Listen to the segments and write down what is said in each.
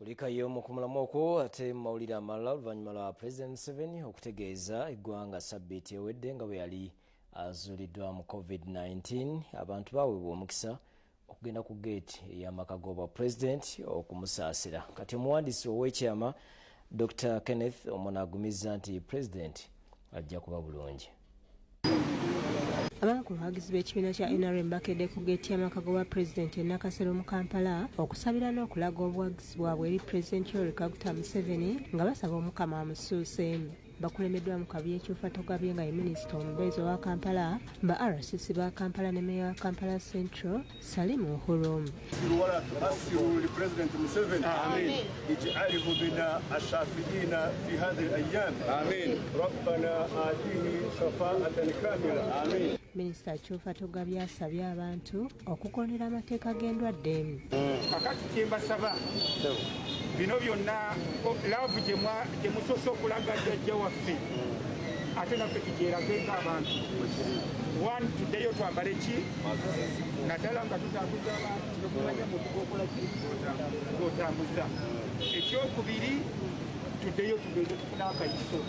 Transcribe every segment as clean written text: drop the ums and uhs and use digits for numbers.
Tulikayo mu kumulamu okwo ate mawulire amalala oluvannyuma lwa Pulezidenti Museveni okutegeeza eggwanga sabbiiti ewedde nga bwe yali azuuliddwa mu COVID-19 abantu baweebwa omukisa okugenda ku geeti ey'amaka g'obwa Pulezidenti okumusaasira. Kati omuwandiisi ow'ekyama Dr. Kenneth Agumizza nti Pulezidenti ajja kuba bulungi. Abamu ku bawagizi b'ekibiina kya NRM bakedde ku geeti y'amaka g'obwa Pulezidenti e Nakasero mu Kampala okusabira n'okulaga obuwagizi bwabwe eri Pulezidenti Yoweri Museveni nga basaba Omukama amusuuseemu. Bakulembeddwa mu kabi y'ekyufatogabye nga ye minisita omubeezi wa Kampala, ba RCC ba Kampala ne meya wa Kampala Central Salimu Hurum. Pulezidenti Museveni اجعله بنا الشافعين في هذه الأيام ربنا آتيه شفاعة كاملة آمين. Minisita Kyufatogabye asabye abantu okugondera amateeka g'endwadde. Kakati kyembasaba bino byonna laavu gye musoose okulaga Ajja waffe ate naffe tugyerageeko abantu. One, tuddeyo twambale ki naddala nga tutambuza abantu okumanya muntu g'okola ki ng'otambuza. Ekyokubiri, tuddeyo tugende tufune akayiso.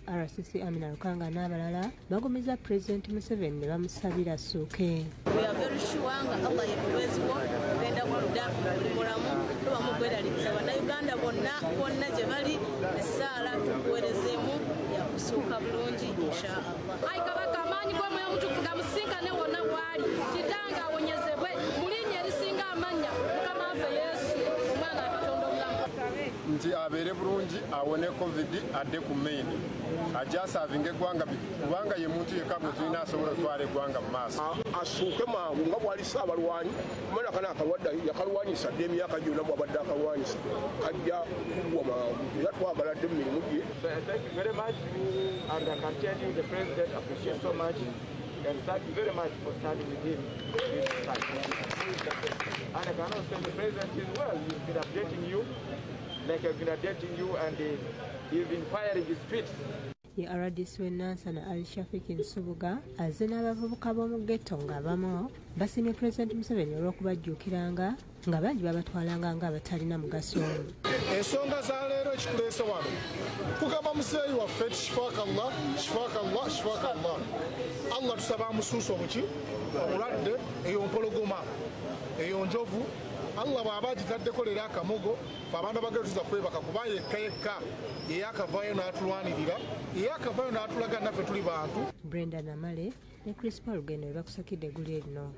RCC Amina Lukanga n'abalala bagumizza Pulezidenti Museveni ne bamusabira assuuke. We are very sure nga Allah yekulweziwo genda kuludda buli mulamu tuba mugweraliza bannayuganda bonna gye bali essaala tukuweerezeemu yakusuuka bulungi inshaallah. Ayi Kabaka amaanyi g'omwoyo omutukuvu gamusinkane wonna w'ali kitanga awonyezebwe mu linnya erisinga amannya Mukama waffe Yesu omwana wa Katonda omulamu. Nti abeere bulungi awone COVID adde ku maini ajja asaavinga eggwanga kubanga ye muntu yekka gwe tulina asobola okutwala eggwanga mu maaso. Asuuke mangu nga bw'ali Ssaabalwanyi kumana kana akalwadde yakalwanyisa dde emyaka gyonna bw'abadde akalwanyisa kajja kuggwa mangu era twagala dde mu mirimu gye. Thank you very much, and I can tell you the President appreciates so much, and thank you very much for standing with him. And I can also say the President is well. He's been updating you, like I've been updating you, and he's been firing his streets. Ye RDC w'Enansana Ali Shafiki Nsubuga azze n'abavubuka b'omu ghetto ng'abamu basimye Pulezidenti Museveni olw'okubajjuukiranga nga bangi babatwalanga ng'abatalina mugaso. Ensonga za leero ekikuleese wano kugamba muzeeyi waffe shifaakallah shifaakallah shifaakallah. Allah tusaba amusuusa obuki obulwadde eyo mpologoma eyo njovu Allah bw'aba agitaddeko leero akamogo abantu abagenda tuza kwebaka kuba yekka eyakavaayo n'atulwanirira eyakavaayo n'atulaga naffe tuli bantu. Brenda Namale ne Chris Paul Lugendo bakusakidde eggulu erino.